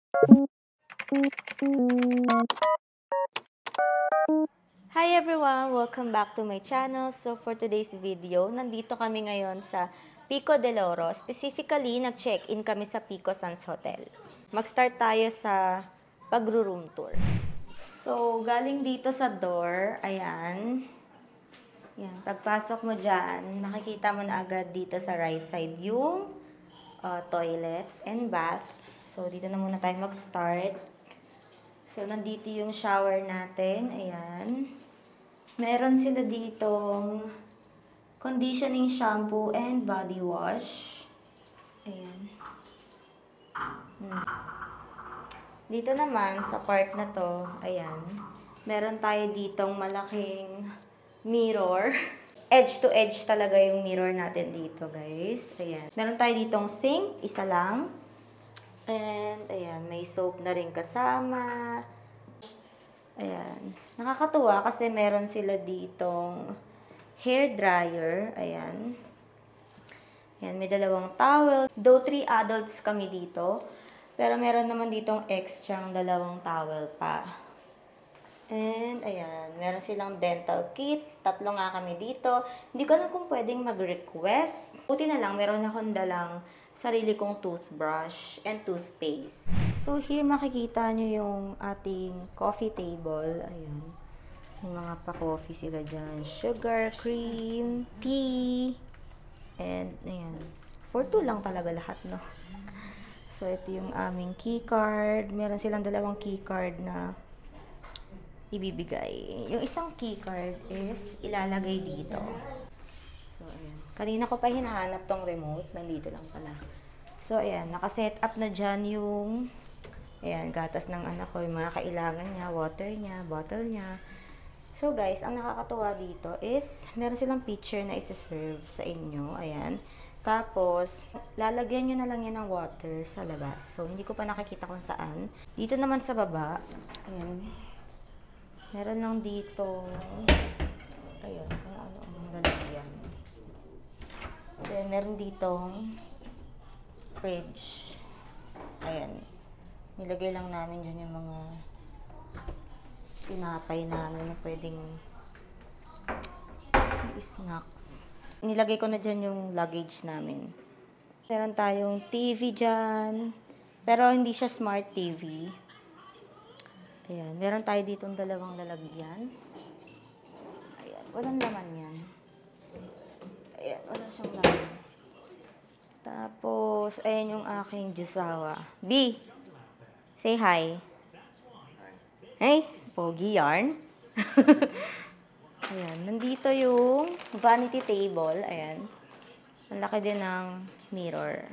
Hi everyone! Welcome back to my channel. So for today's video, nandito kami ngayon sa Pico de Oro. Specifically, nag-check-in kami sa Pico Sands Hotel. Mag-start tayo sa pag-room tour. So, galing dito sa door, ayan. Yan, pagpasok mo dyan, makikita mo na agad dito sa right side yung toilet and bath. So, dito na muna tayo mag-start. So, nandito yung shower natin. Ayan. Meron sila ditong conditioning shampoo and body wash. Ayan. Dito naman, sa part na to, ayan. Meron tayo ditong malaking mirror. Edge to edge talaga yung mirror natin dito, guys. Ayan. Meron tayo ditong sink, isa lang. And, ayan, may soap na rin kasama. Ayan. Nakakatuwa kasi meron sila ditong hair dryer. Ayan. Ayan, may dalawang towel. Though 3 adults kami dito. Pero meron naman ditong extra dalawang towel pa. And, ayan, meron silang dental kit. 3 nga kami dito. Hindi ko alam kung pwedeng mag-request. Buti na lang, meron akong dalang sarili kong toothbrush and toothpaste. So, here makikita nyo yung ating coffee table. Ayan. May mga pa-coffee sila dyan. Sugar, cream, tea, and, ayan. For 2 lang talaga lahat, no? So, ito yung aming keycard. Meron silang dalawang keycard na ibibigay. Yung isang keycard is ilalagay dito. So, ayan. Kanina ko pa hinahanap tong remote. Nandito lang pala. So, ayan. Nakaset up na dyan yung ayan, gatas ng anak ko, yung mga kailangan niya, water niya, bottle niya. So guys, ang nakakatuwa dito is, meron silang pitcher na isa-serve sa inyo. Ayan. Tapos, lalagyan nyo na lang yan ng water sa labas. So, hindi ko pa nakikita kung saan. Dito naman sa baba, ayan, meron lang dito, ayan, kung ano ang lalagyan. Then, meron ditong fridge. Ayan. Nilagay lang namin dyan yung mga tinapay namin na pwedeng snacks. Nilagay ko na dyan yung luggage namin. Meron tayong TV dyan. Pero hindi siya smart TV. Ayan. Meron tayo ditong dalawang lalagyan. Ayan. Walang laman yan. Ayan. Wala siyang laman. Tapos, ayan yung aking jusawa. B! Say hi. Hey, pogi yarn. Ayan, nandito yung vanity table. Ayan. Ang laki din ng mirror.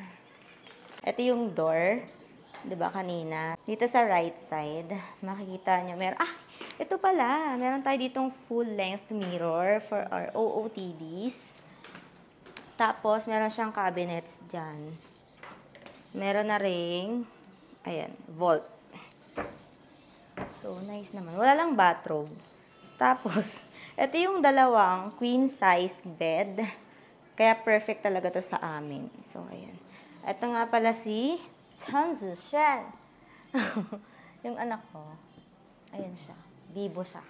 Ito yung door. 'Di ba kanina? Dito sa right side, makikita nyo. Ito pala. Meron tayo ditong full length mirror for our OOTDs. Tapos, meron siyang cabinets dyan. Meron na ring, ayan, vault. So, nice naman. Wala lang bathrobe. Tapos, ito yung dalawang queen size bed. Kaya perfect talaga to sa amin. So, ayan. Ito nga pala si Chanzu Shen. Yung anak ko. Ayan siya. Bibo siya.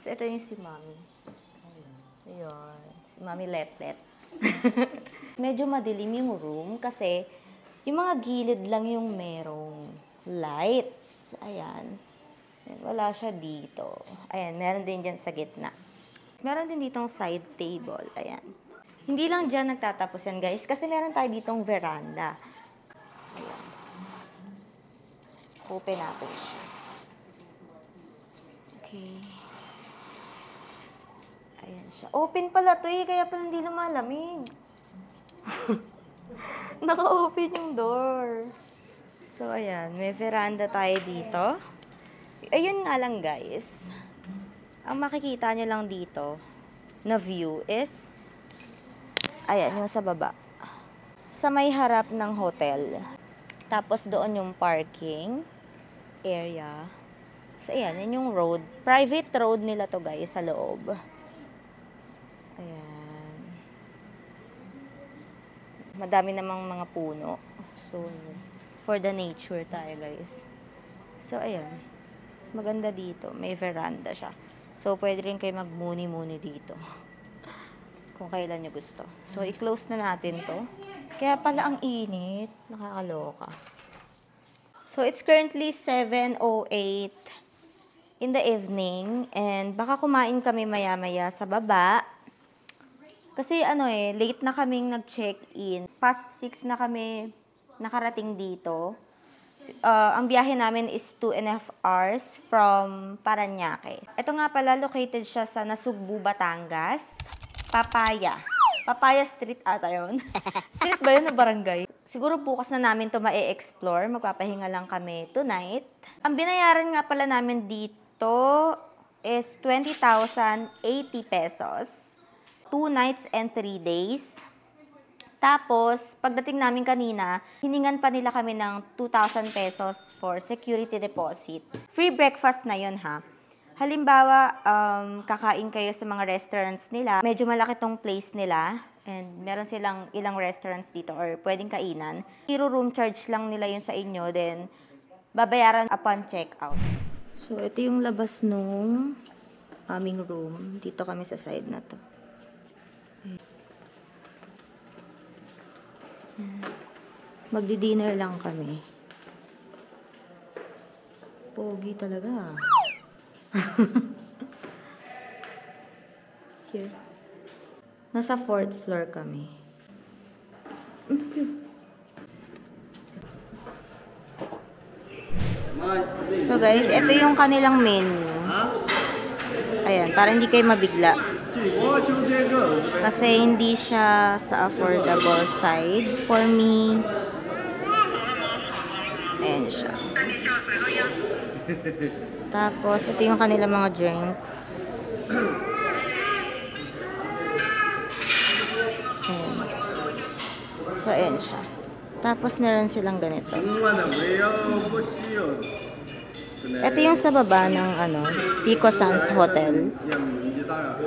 So, ito yung si Mommy. Ayan. Si Mommy Letlet. Medyo madilim yung room kasi yung mga gilid lang yung merong lights. Ayan. Wala siya dito. Ayan, meron din dyan sa gitna. Meron din ditong side table. Ayan. Hindi lang dyan nagtatapos yan, guys. Kasi meron tayo ditong veranda. Ayan. Open natin siya. Okay. Ayan siya. Open pala to eh. Kaya pala hindi lumalamig. Naka-open yung door. So, ayan. May veranda tayo dito. Ayun nga lang, guys. Ang makikita nyo lang dito na view is ayan, yung sa baba. Sa may harap ng hotel. Tapos doon yung parking area. So, ayan, yun yung road. Private road nila to, guys, sa loob. Ayan. Madami namang mga puno. So, for the nature tayo, guys. So, ayan. Maganda dito. May veranda siya. So, pwede rin kayo magmuni-muni dito. Kung kailan nyo gusto. So, i-close na natin to. Kaya pala ang init. Nakakaloka. So, it's currently 7:08 in the evening. And baka kumain kami maya-maya sa baba. Kasi late na kaming nag-check-in. Past 6 na kami nakarating dito. Ang biyahe namin is 2.5 hours from Parañaque. Ito nga pala, located siya sa Nasugbu, Batangas. Papaya Street ata yun. Street ba yun na barangay? Siguro bukas na namin to ma-explore. Magpapahinga lang kami tonight. Ang binayaran nga pala namin dito is 20,080 pesos. 2 nights and 3 days. Tapos, pagdating namin kanina, hiningan pa nila kami ng 2,000 pesos for security deposit. Free breakfast na yun, ha. Halimbawa, kakain kayo sa mga restaurants nila. Medyo malaki tong place nila. And meron silang ilang restaurants dito or pwedeng kainan. Zero room charge lang nila yun sa inyo. Then, babayaran upon check-out. So, ito yung labas nung aming room. Dito kami sa side na to. Magdi-dinner lang kami. Pogi talaga. Here. Nasa 4th floor kami. So guys, ito yung kanilang menu. Ayan, para hindi kayo mabigla. Kasi hindi siya sa affordable side. For me, ayan siya. Tapos, ito yung kanilang mga drinks. Ayan. So, ayan siya. Tapos, meron silang ganito. Ito yung sa baba ng Pico Sands Hotel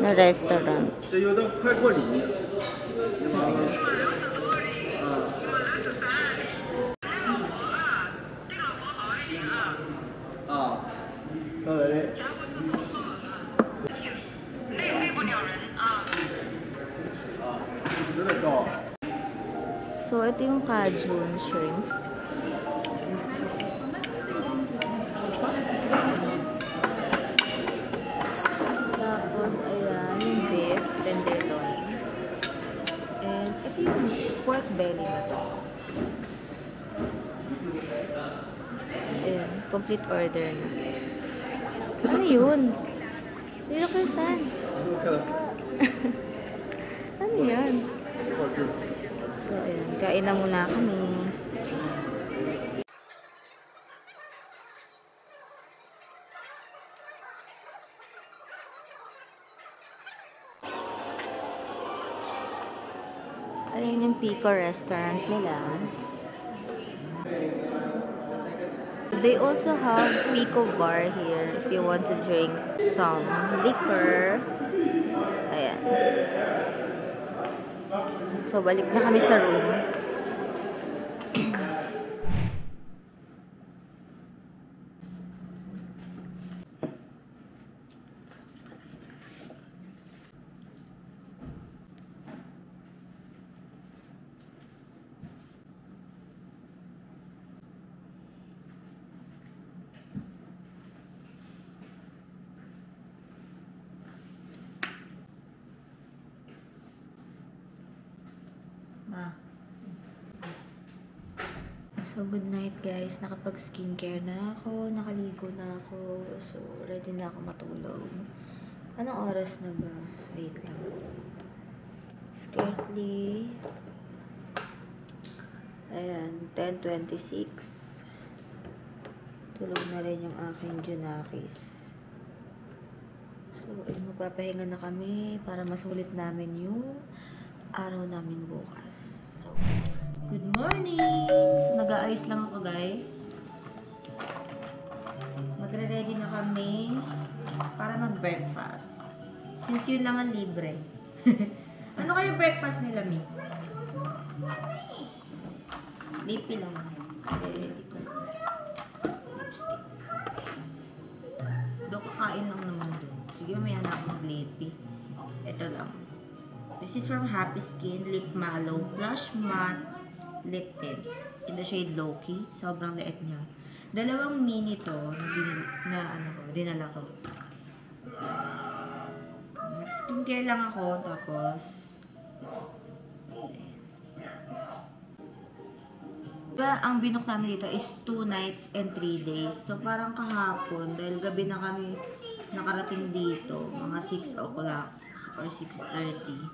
na restaurant. So, so, ito yung Cajun shrimp. Tapos, ayan, yung beef, tenderloin. And, ito yung pork belly na to. So, ayan, complete order na. Ano yun? Dito ko saan? Ano yan? So, ayan, kain na muna kami. Ayan yung Pico restaurant nila. They also have Pico bar here if you want to drink some liquor. Ayan. So, balik na kami sa room. So, good night guys. Nakapag-skincare na ako. Nakaligo na ako. So, ready na ako matulog. Anong oras na ba? Wait lang. Currently, ayan, 10:26. Tulog na rin yung aking Junakis. So, magpapahinga na kami para masulit namin yung araw namin bukas. So, good morning! So, nag-aayos lang ako, guys. Magre-ready na kami para mag-breakfast. Since yun lang ang libre. Ano kayo breakfast nila, Mi? Lipi lang. Ready ko na. Lipstick. Doon kakain lang naman doon. Sige, may anak mag-lippy. Ito lang. This is from Happy Skin Lip Mallow Blush Matte Lip Tint. In the shade Loki. Sobrang liit niya. Dalawang mini to na dinala ko. Skincare lang ako. Tapos, diba, ang binook namin dito is 2 nights and 3 days. So, parang kahapon, dahil gabi na kami nakarating dito, mga 6 o'clock or 6:30.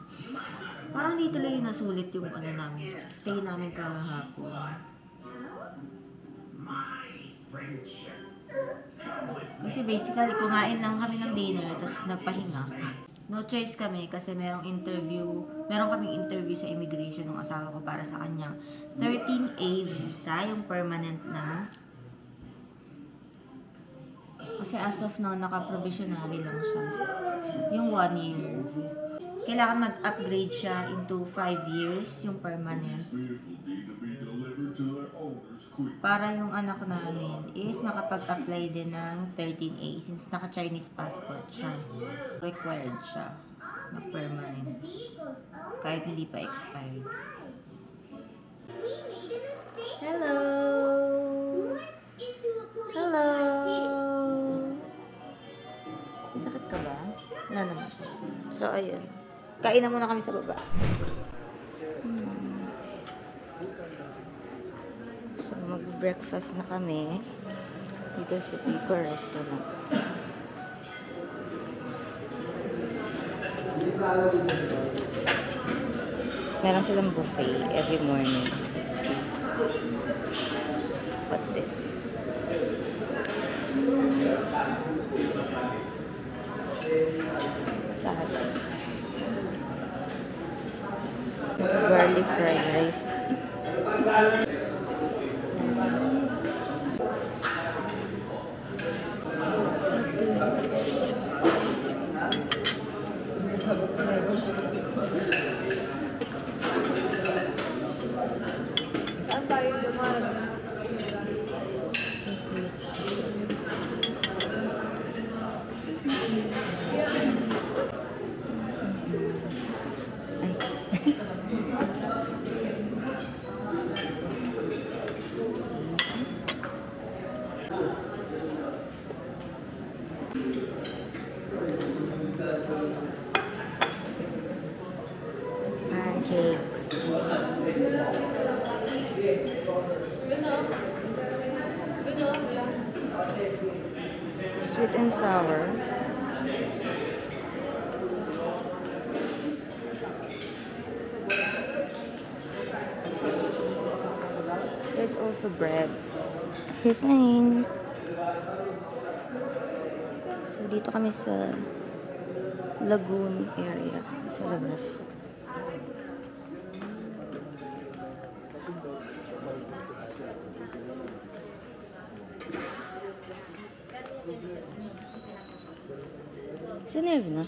Parang dito lang yung nasulit yung namin, stay namin kahapon. Kasi basically, kumain lang kami ng dinner, tapos nagpahinga. No choice kami kasi meron kaming interview sa immigration ng asawa ko para sa kanyang 13A visa, yung permanent na. Kasi as of now, naka-provisionary lang siya. Yung 1 year. Kailangan mag-upgrade siya into 5 years, yung permanent. Para yung anak namin is makapag-apply din ng 13A since naka-Chinese passport siya. Required siya na permanent. Kahit hindi pa expired. Hello! Hello! May sakit ka ba? Wala naman. So, ayun. Kain na muna kami sa baba. So, mag-breakfast na kami dito sa Pico Restaurant. Meron silang buffet every morning. It's free. What's this? Salad. Garlic fried rice. Saan tayo dumaan? Sweet and sour. There's also bread. Here's mine. So, dito kami sa Lagoon area. Sa labas. Sinerve na?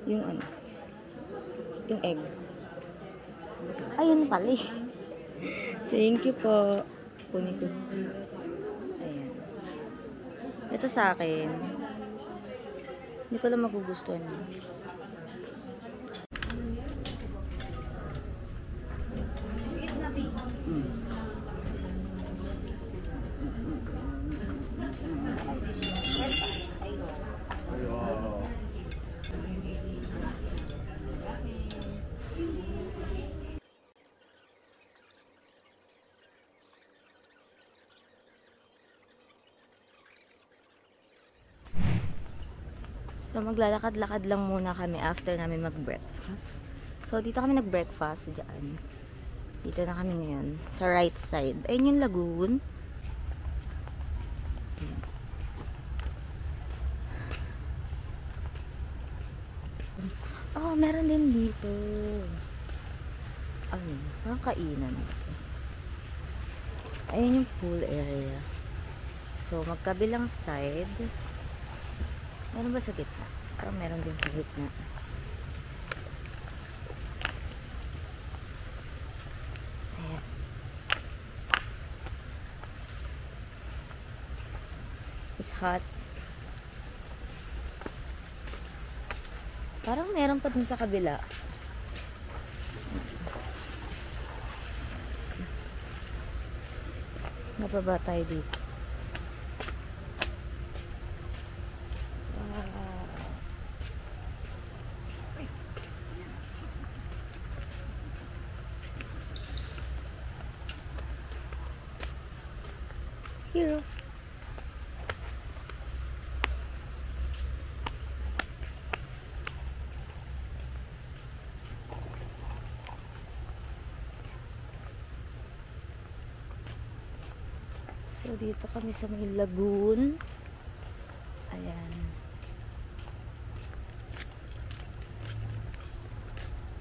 Yung ano? Yung egg. Ayun pala eh. Thank you po. Kunin ko. Ayan. Ito sa akin. Hindi ko lang magugustuhan yun. So, maglalakad-lakad lang muna kami after namin mag-breakfast. So, dito kami nag-breakfast dyan. Dito na kami ngayon. Sa right side. Ayun yung lagoon. Oh, meron din dito. Ano? Parang kainan dito. Ayun yung pool area. So, magkabilang side. Meron ba sa gitna? Parang meron din sa gitna. Ayan. It's hot. Parang meron pa dun sa kabila. Nababa tayo dito. Hero. So, dito kami sa may lagoon. Ayan.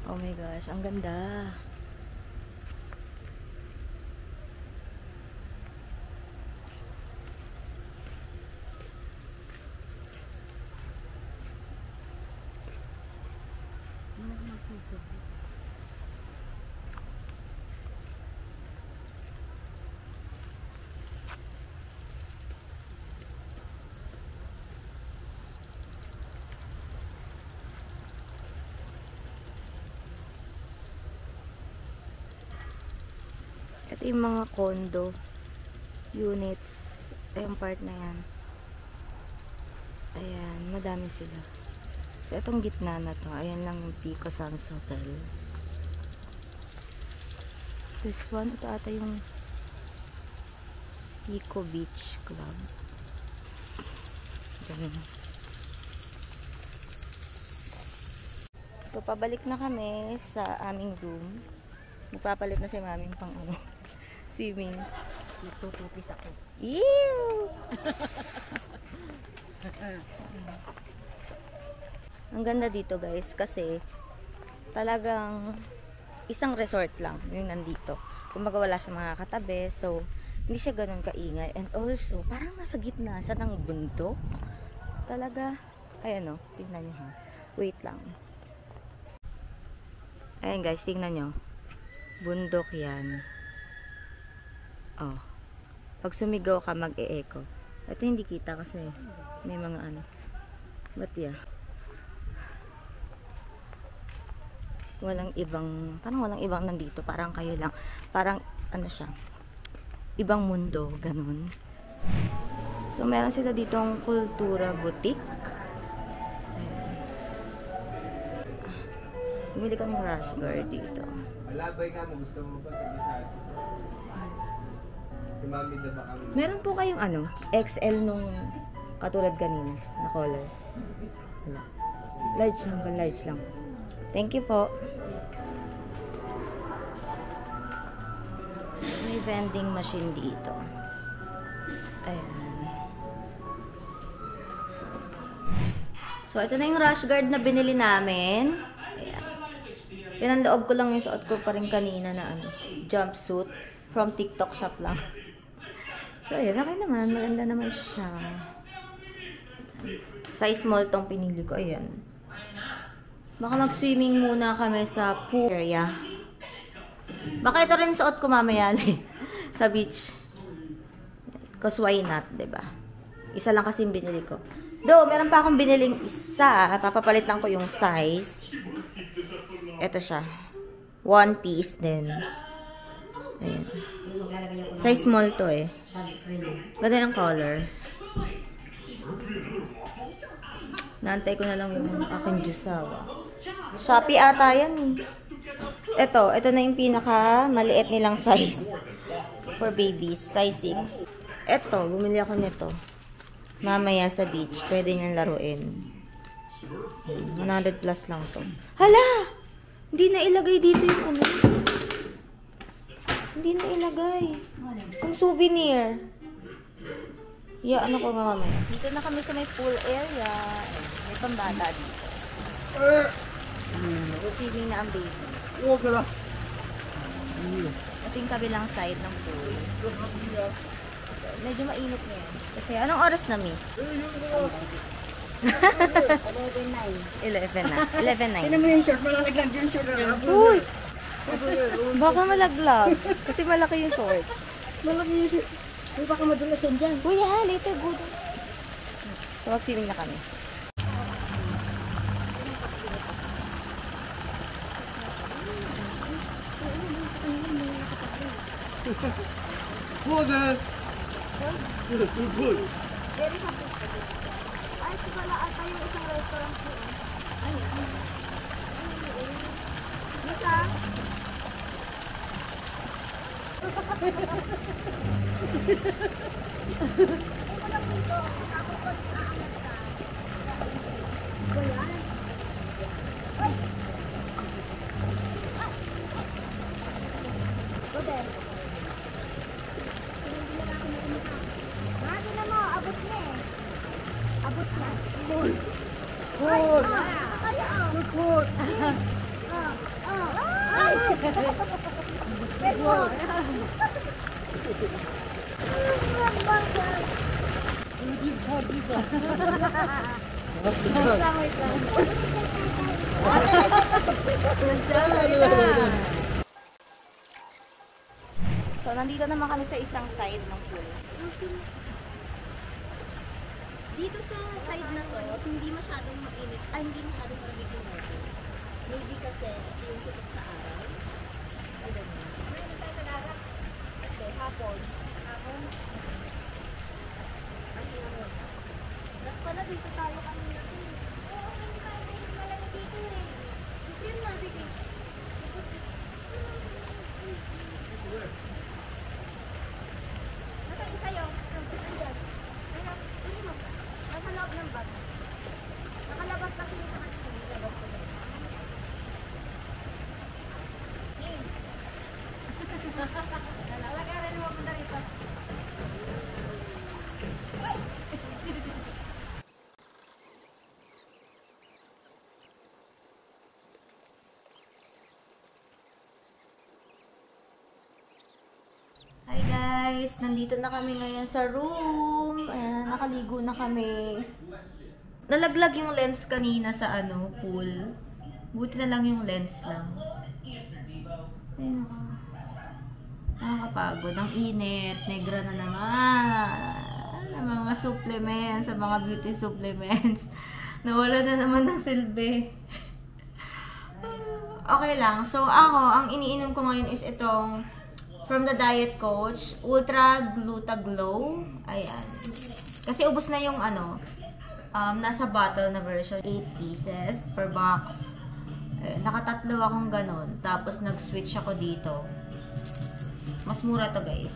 Oh my gosh, ang ganda. Ito yung mga condo units. Yung part na yan. Ayan, madami sila. So, itong gitna na to, ayan lang yung Pico Sands Hotel. This one, ito ata yung Pico Beach Club. Ganun. So, pabalik na kami sa aming room. Magpapalit na si maming pang ano, swimming. Nagtutupis ako. Ew! Ang ganda dito guys kasi talagang isang resort lang yung nandito. Kumbaga wala siya mga katabi, so hindi siya ganun kaingay. And also, parang nasa gitna siya ng bundok. Talaga, ayan o, tingnan nyo ha. Wait lang. Ayan guys, tingnan nyo. Bundok yan. Oh. Pag sumigaw ka, mag-e-echo. Ito hindi kita kasi may mga ano. But yeah. Walang ibang, parang walang ibang nandito. Parang kayo lang. Parang, ano siya, ibang mundo, ganun. So, meron sila ditong Kultura Boutique. Bumili kami ng rash guard dito. Alabay ka mo, gusto mo ba tayo sa atin? Si Mami na ba kami? Meron po kayong ano, XL nung katulad kanina na color. Wala. Large lang, large lang. Thank you po. May vending machine dito. Ayan. So, ito na yung rash guard na binili namin. Ayan. Pinanloob ko lang yung suot ko pa rin kanina na ano, jumpsuit from TikTok shop lang. So, ayan. Okay naman. Maganda naman siya. Size small tong pinili ko. Ayan. Baka mag-swimming muna kami sa pool area. Baka ito rin suot ko mamaya sa beach. Because why not, diba? Isa lang kasi yung binili ko. Though, meron pa akong biniling isa. Papapalitan ko yung size. Ito siya. One piece din. Ayan. Size small to eh. Ganda ng color. Naantay ko na lang yung aking jusawa. Shopee ata yan eh. Ito na yung pinaka maliit nilang size for babies. Size 6. Ito, bumili ako nito. Mamaya sa beach, pwede niyang laruin. 100 plus lang to. Hala! Hindi na ilagay dito yung ano. Hindi na ilagay. Yung souvenir. Yeah, ano ko nga mamaya. Dito na kami sa may pool area. May pambata dito. Feeling na ang baby. Ito yung kabilang side ng pool. Medyo mainit na yan. Kasi anong oras na, Mi? 11:09. Ano mo yung short? Malalaglag yung short. Uy! Baka malaglag. Kasi malaki yung short. Malaki yung short. Uy, baka madulas yan dyan. Uy, ha, later go. So, mag-swimming na kami. Water! Good. Ay, wala ata yung isang restaurant po. Ay, Misa? Tingnan mo, abot na eh. Abot na. Good! Good! Ay! Pero, So, nandito naman kami sa isang side ng pool. dito sa side na to, hindi masyadong mainit, ay hindi masyadong malamig yung water. Maybe kasi yung tutok sa araw. I don't know. Mayroon tayo sa dagat. Okay, hapon. Hapon. Ay, ano. Dapat pala dito tayo kanina. Oo, hindi tayo malamig dito eh. Yun na, sige. Nasa isa yung? Nandiyan. Ayun mo. Nasa loob ng bag. Nakalabas kasi yung mga labas ko. Wala ka rin mo punta rito. Hi guys! Nandito na kami ngayon sa room. Ayan, nakaligo na kami. Nalaglag yung lens kanina sa pool. Buti na lang yung lens lang. Ayun ako. Nakakapagod. Ang init. Negra na naman. Ang mga supplements, sa mga beauty supplements. Nawala na naman ng silbi. Okay lang. So ako, ang iniinom ko ngayon is itong from the Diet Coach, Ultra Glutaglow. Ayan. Kasi ubos na yung nasa bottle na version. 8 pieces per box. Nakatatlo akong ganun. Tapos nag-switch ako dito. Mas mura to guys.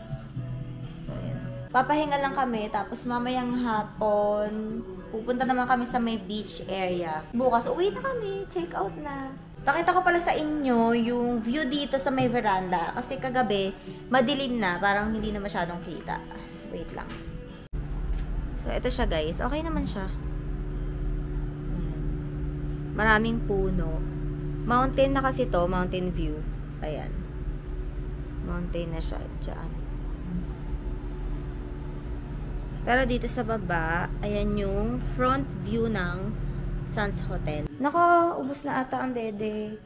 So, ayan. Papahinga lang kami. Tapos mamayang hapon, pupunta naman kami sa may beach area. Bukas, uwi na kami. Check out na. Pakita ko pala sa inyo yung view dito sa may veranda. Kasi kagabi, madilim na. Parang hindi na masyadong kita. Wait lang. So, ito siya guys. Okay naman siya. Ayan. Maraming puno. Mountain na kasi to. Mountain view. Ayan. Mountain na siya. Diyan. Pero dito sa baba, ayan yung front view ng Sands Hotel. Nako, ubos na ata ang dede.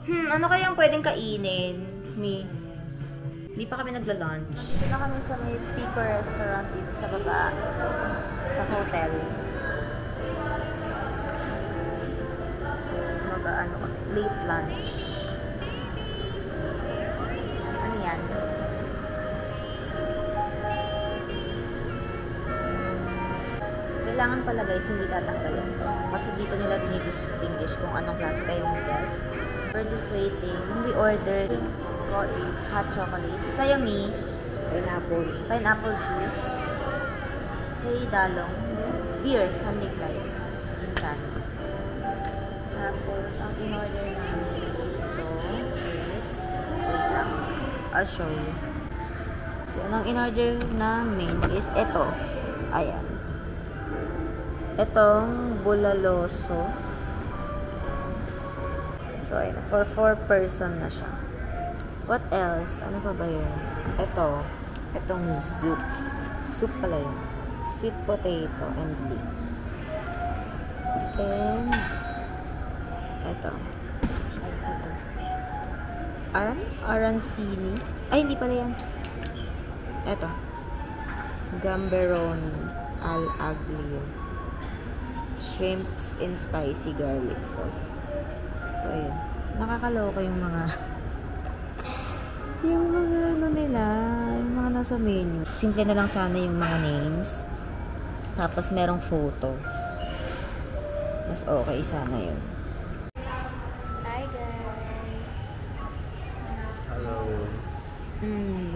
Ano kayang pwedeng kainin? Hindi pa kami nagla-lunch. Dito na kami sa may Pico Restaurant dito sa baba. Sa hotel. Mag-ano kami? Late lunch. Ano yan? Kailangan pala guys, hindi tatanggalin to. Kasi dito nila dinidistinguish kung anong klase kayong guest. We're just waiting. We ordered drinks ko is hot chocolate. Sa'yo, Mi? Pineapple. Pineapple juice. Kay Dalong. Beer sa Miglay. Intan. Tapos, ang in-order namin dito is... Wait lang. I'll show you. So, ang in-order namin is ito. Ayan. Itong bulaloso. So, ayun. For 4 person na siya. What else? Ano pa ba yun? Ito. Itong soup. Soup pala yun. Sweet potato and leek. And ito. Ito. Arancini. Ay, hindi pala yan. Ito. Gamberoni. al aglio. Shrimps and spicy garlic sauce. So, ayun. Nakakaloka yung mga ano nila, yung mga nasa menu. Simple na lang sana yung mga names. Tapos merong photo. Mas okay sana yun. Hi guys! Hello.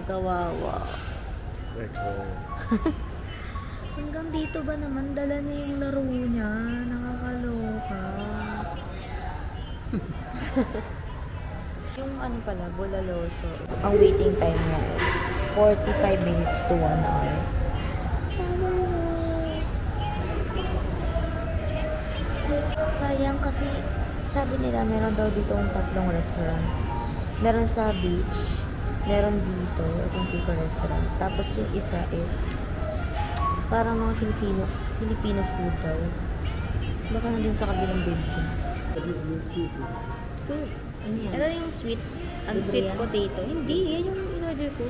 Kawawa. Eko. Hanggang dito ba naman dala na yung laro niya? Nakakaloka. Yung ano pala, bulaloso. Ang waiting time niya is 45 minutes to 1 hour. Sayang kasi sabi nila meron daw dito ang 3 restaurants. Meron sa beach, meron dito, itong Pico restaurant. Tapos yung isa is parang mga Filipino food daw. Baka nandun sa kabilang building. That is new seafood. Soup. Ano yung sweet? Ang sweet potato? Hindi, yan yung in-order ko.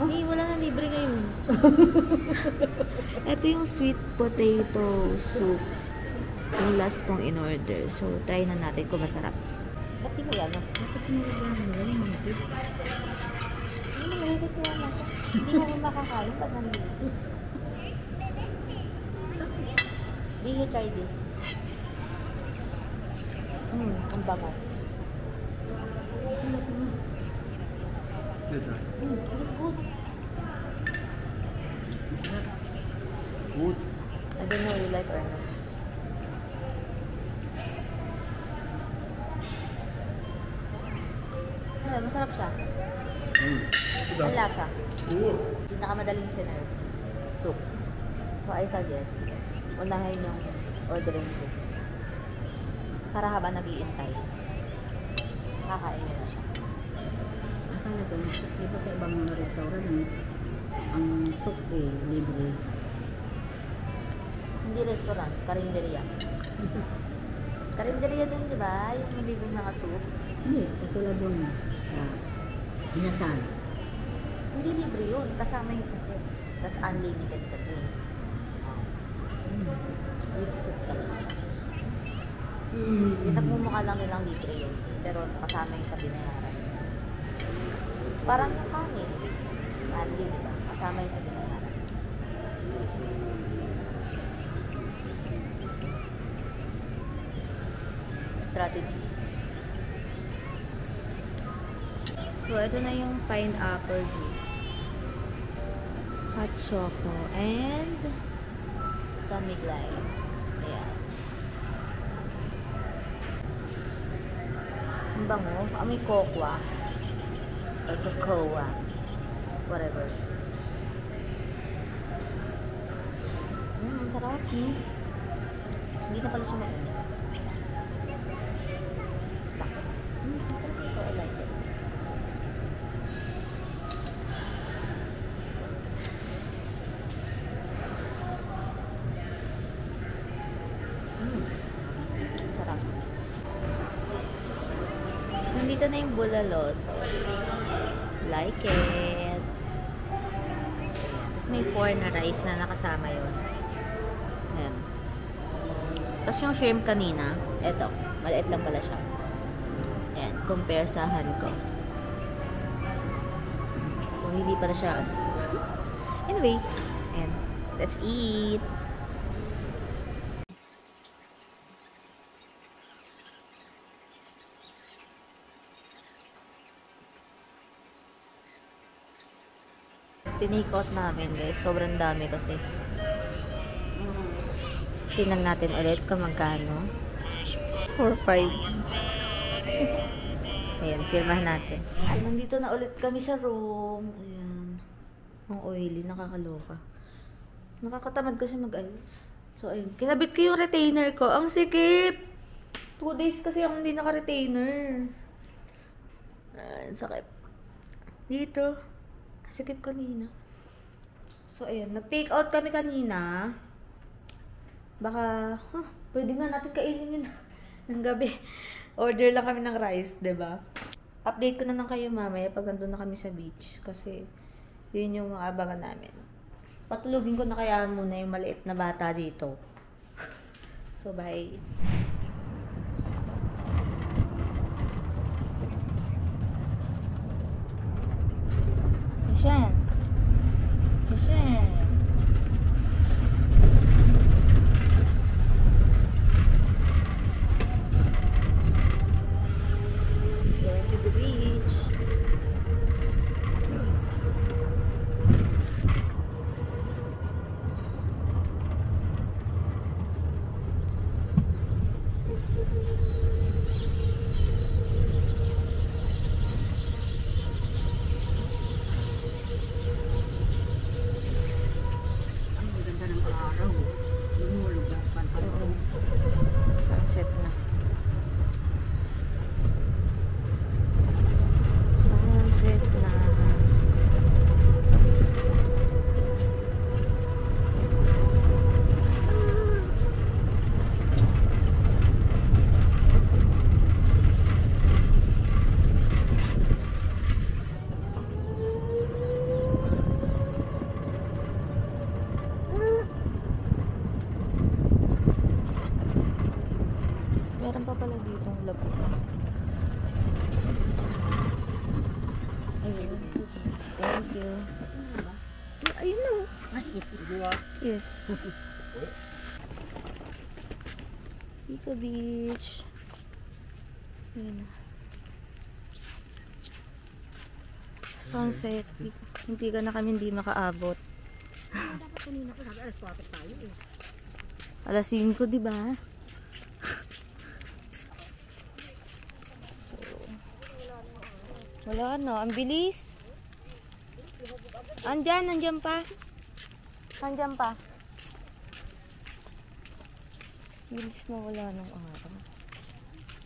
May wala na libre ngayon. Ito yung sweet potato soup. Yung last kong in-order. So, try na natin kung masarap. Ba't di mo yan? Bakit pinalagyan mo nila yung mga food? Ano nagreretuwa na? Hindi mo makakain pag nandito. Do you try this? Ang bango. Later. It's good. Good. I don't know you like or not. Masarap siya. Ang lasa. Good. Pinakamadaling sinerve. Soup. So, I suggest, unahin yung ordering soup. Para habang nag-iintay, kakain nyo na siya. Akala ko, di ba sa ibang mga restaurant, ang soup libre. Hindi restaurant, karinderya. Karinderya dun, di ba? Yung may libreng naka-soup. Hindi, katulad doon sa inasal. Hindi libre yun. Kasama yung sa set. Tapos unlimited kasi. With soup talaga. Yung nagmumukha lang nilang libre yun. Pero kasama yung sa binayaran. Parang yung kanin. Unli, di ba? Kasama yung sa binayaran. Strategy. So, ito na yung pineapple juice. Hot choco and Sunny Glide. Ayan. Ang bango. Amoy cocoa. Or cocoa. Whatever. Sarap. Hindi na pala siya mainit. Sakit. Sarap ito. I like it. Sarap. Nandito na yung bulaloso. Like it. Tapos may 4 na rice na nakasama yun. Ayan. Tapos yung shrimp kanina, eto. Maliit lang pala siya. Ayan. Compare sa hand ko. So, hindi pala siya. Anyway. Ayan. Let's eat. Tinake out namin guys. Sobrang dami kasi. Tingnan natin ulit kung magkano. 4-5. Ayan, pirmahan natin. So, nandito na ulit kami sa room. Ayan. Ang oily, nakakaloka. Nakakatamad kasi mag-ayos. So, ayun. Kinabit ko yung retainer ko. Ang sikip! 2 days kasi ako hindi naka-retainer. Ayan, sakit. Dito. Sikip kanina. So, ayun. Nag-take out kami kanina. Baka, pwede nga natin kainin yun ng gabi. Order lang kami ng rice, 'di ba? Update ko na lang kayo mamaya pag nandun na kami sa beach. Kasi, yun yung mga abangan namin. Patulugin ko na kaya muna yung maliit na bata dito. So, bye. Sishan. Sishan. Going to the beach. Ang ganda ng araw. Lumulog ang Oo. pantalon. Sunset na. Sunset na. Meron pa pala ditong laguna. Ayun. Thank you. Ayun na. Yes. Pico Beach. Ayun na. Sunset. Hindi ka na kami hindi makaabot. Dapat kanina ko sabi, alas 4 tayo eh. Alas 5, di ba? Wala no, ang bilis. Andyan pa. Andyan pa. Bilis mawala nung araw.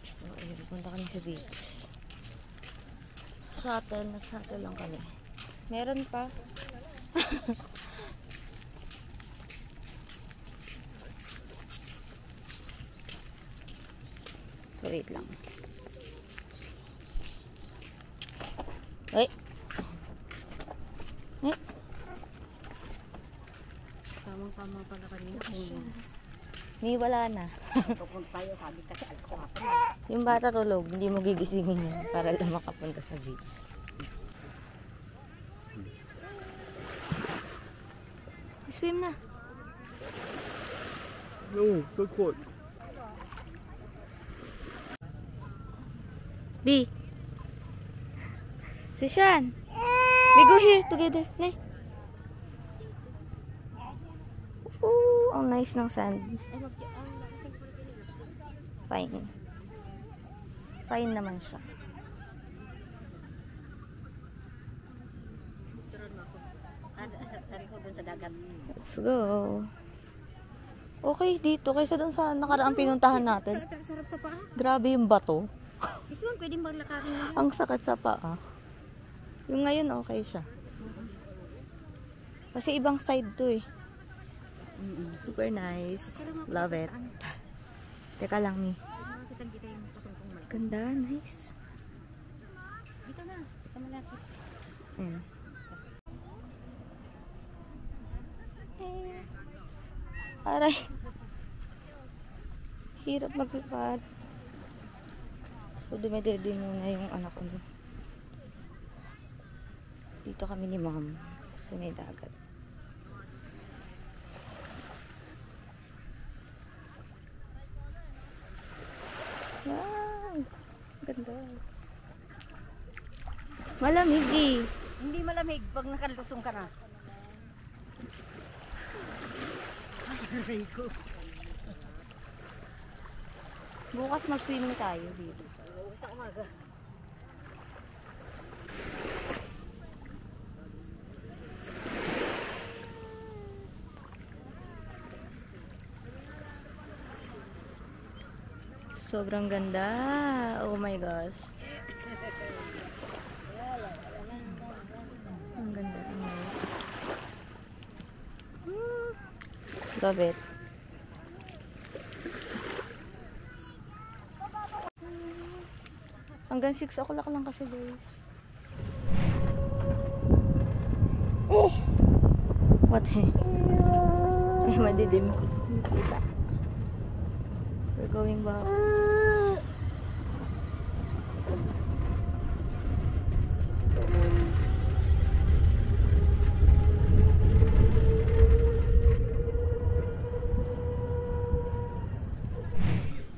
So, ayun, punta kami sa beach. Nag-shuttle lang kami. Meron pa. So, wait lang. Ay. Ay. Tamang-tama pala kanina. May wala na. Pupunta tayo, sabi kasi alas 4. Yung bata tulog, hindi mo gigisingin yan para lang makapunta sa beach. Swim na. No, so cold. B. Sishan. We go here together. Ne? Ooh, ang nice ng sand. Fine. Fine naman siya. Turon mo ako. Tari ko dun sa dagat. Let's go. Okay dito kaysa doon sa nakaraang pinuntahan natin. Sarap sa paa. Grabe yung bato. This one, pwedeng maglakarin na yan. Ang sakit sa paa. Yung ngayon okay siya. Kasi ibang side to eh. Super nice. Love it. Teka lang, Mi. Kitang-kita yung pusong kong may. Ganda, nice. Dito na, sa malapit. Ayan. Aray. Hirap maglakad. So, dumedede muna yung anak ko. Dito kami ni Mom. Sa may dagat. Wow! Ganda. Malamig eh. Hindi malamig pag nakalusong ka na. Ay, ko. Bukas mag-swimming tayo dito. Sa umaga. Sobrang ganda. Oh my gosh. Ang ganda. Ang nice. Love it. Hanggang 6 o'clock lang kasi guys. What? Ay, madilim. Kita. We're going back.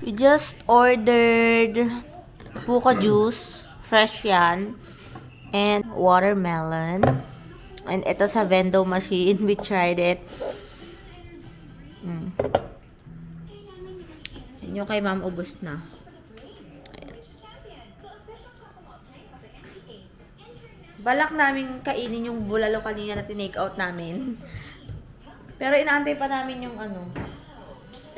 We just ordered buko juice, fresh yan, and watermelon. And ito sa vendo machine, we tried it. Yun yung kay ma'am, ubos na. Ayan. Balak namin kainin yung bulalo kanina na tinake out namin. Pero inaantay pa namin yung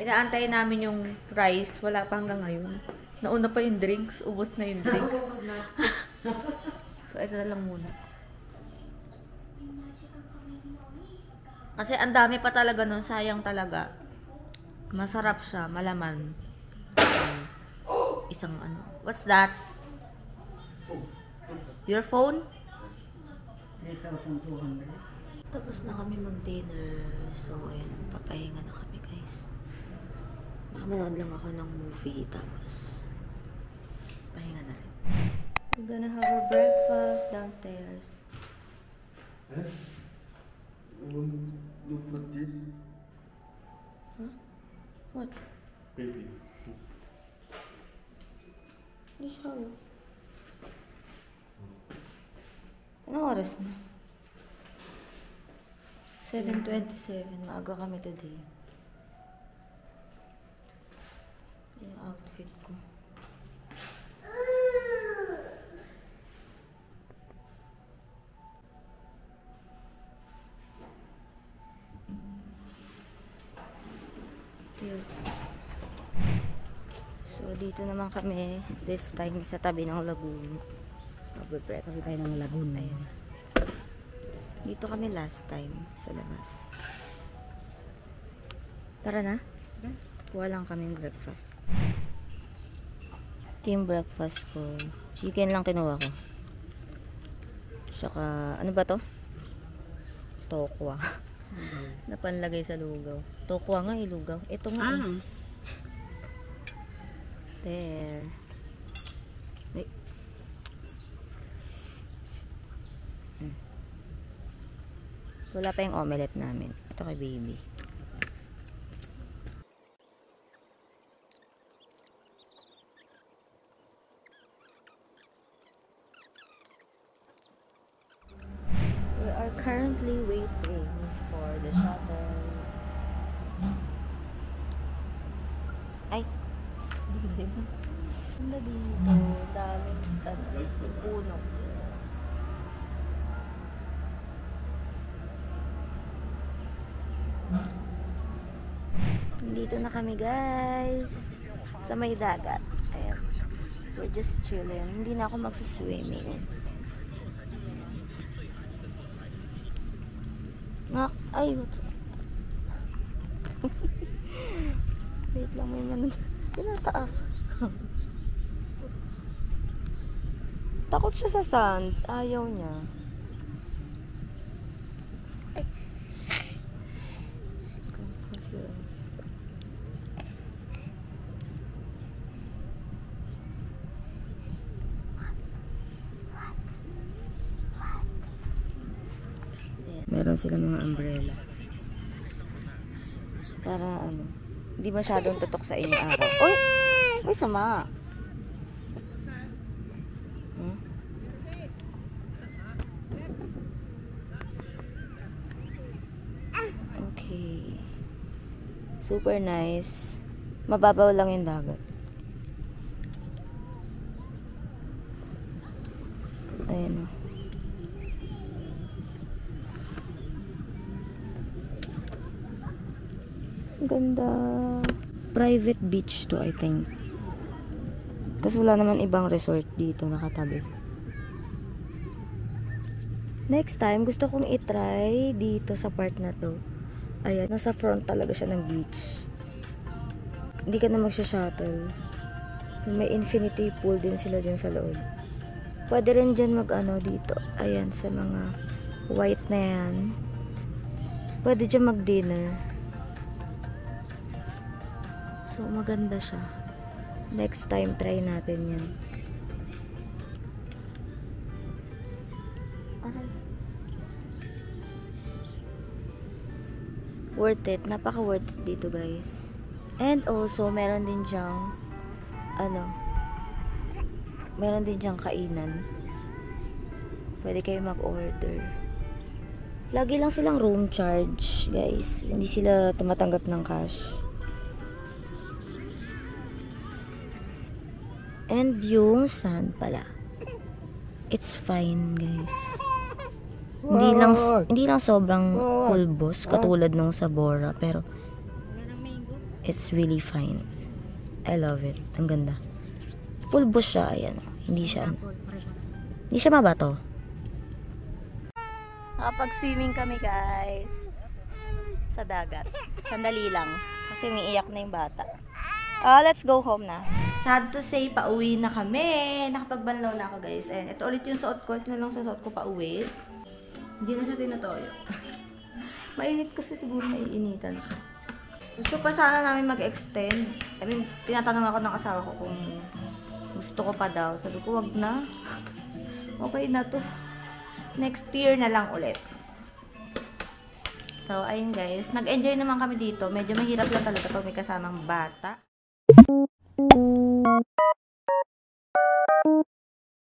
inaantay namin yung rice. Wala pa hanggang ngayon. Nauna pa yung drinks. Ubos na yung drinks. So, ito na lang muna. Kasi ang dami pa talaga nun. Sayang talaga. Masarap siya. Malaman. Isang What's that? Your phone? 3,200. Tapos na kami mag-dinner. So, ayun. Papahinga na kami, guys. Manood lang ako ng movie. Tapos, pahinga na rin. We're gonna have our breakfast downstairs. Eh? Won't look like this. Huh? What? Baby. This how? Anong oras na? 7:27. Maaga kami today. Yung outfit ko. So, dito naman kami. This time sa tabi ng lagoon. Mag-breakfast tayo ng lagoon. Ayan. Dito kami last time sa labas. Tara na. Kuha lang kaming breakfast. Team breakfast ko. Chicken lang kinuha ko. Tsaka, ano ba to? Tokwa. Napanlagay sa lugaw. Tokwa nga, ilugaw. Ito nga. There. Wait. Wala pa yung omelette namin. Ito kay baby. We are currently waiting for the shuttle. Ay! Ganda dito. Daming puno. Dito na kami, guys. Sa may dagat. Ayan. We're just chilling. Hindi na ako magsuswimming. Ay, what's up? Wait lang, may man. Pinataas. Takot siya sa sand. Ayaw niya. Ay. Meron sila mga umbrella. Para hindi masyadong tutok sa inyong araw. Uy! Uy, sama! Okay. Super nice. Mababaw lang yung dagat. Ayan o. Ganda. Private beach to, I think. Kasi wala naman ibang resort dito nakatabi. Next time, gusto kong itry dito sa part na to. Ayan, nasa front talaga siya ng beach. Hindi ka na magsha-shuttle. May infinity pool din sila dyan sa loob. Pwede rin dyan dito. Ayan, sa mga white na yan. Pwede dyan mag-dinner. So, maganda siya. Next time, try natin yan. Aray. Worth it. Napaka-worth it dito, guys. And also, meron din dyang meron din dyang kainan. Pwede kayo mag-order. Lagi lang silang room charge, guys. Hindi sila tumatanggap ng cash. And yung sand pala. It's fine, guys. Hindi lang sobrang pulbos katulad nung sa Bora, pero it's really fine. I love it. Ang ganda. Pulbos siya, ayan. Hindi siya mabato. Nakapag-swimming kami, guys. Sa dagat. Sandali lang. Kasi umiiyak na yung bata. Let's go home na. Sad to say, pauwi na kami. Nakapagbanlaw na ako, guys. And ito ulit yung suot ko. Ito na lang sa suot ko pauwi. Hindi na siya tinutoyo. Mainit kasi siguro naiinitan siya. Gusto pa sana namin mag-extend. I mean, tinatanong ako ng asawa ko kung gusto ko pa daw. Sabi ko, wag na. Okay na to. Next year na lang ulit. So, ayun guys. Nag-enjoy naman kami dito. Medyo mahirap lang talaga pag may kasamang bata.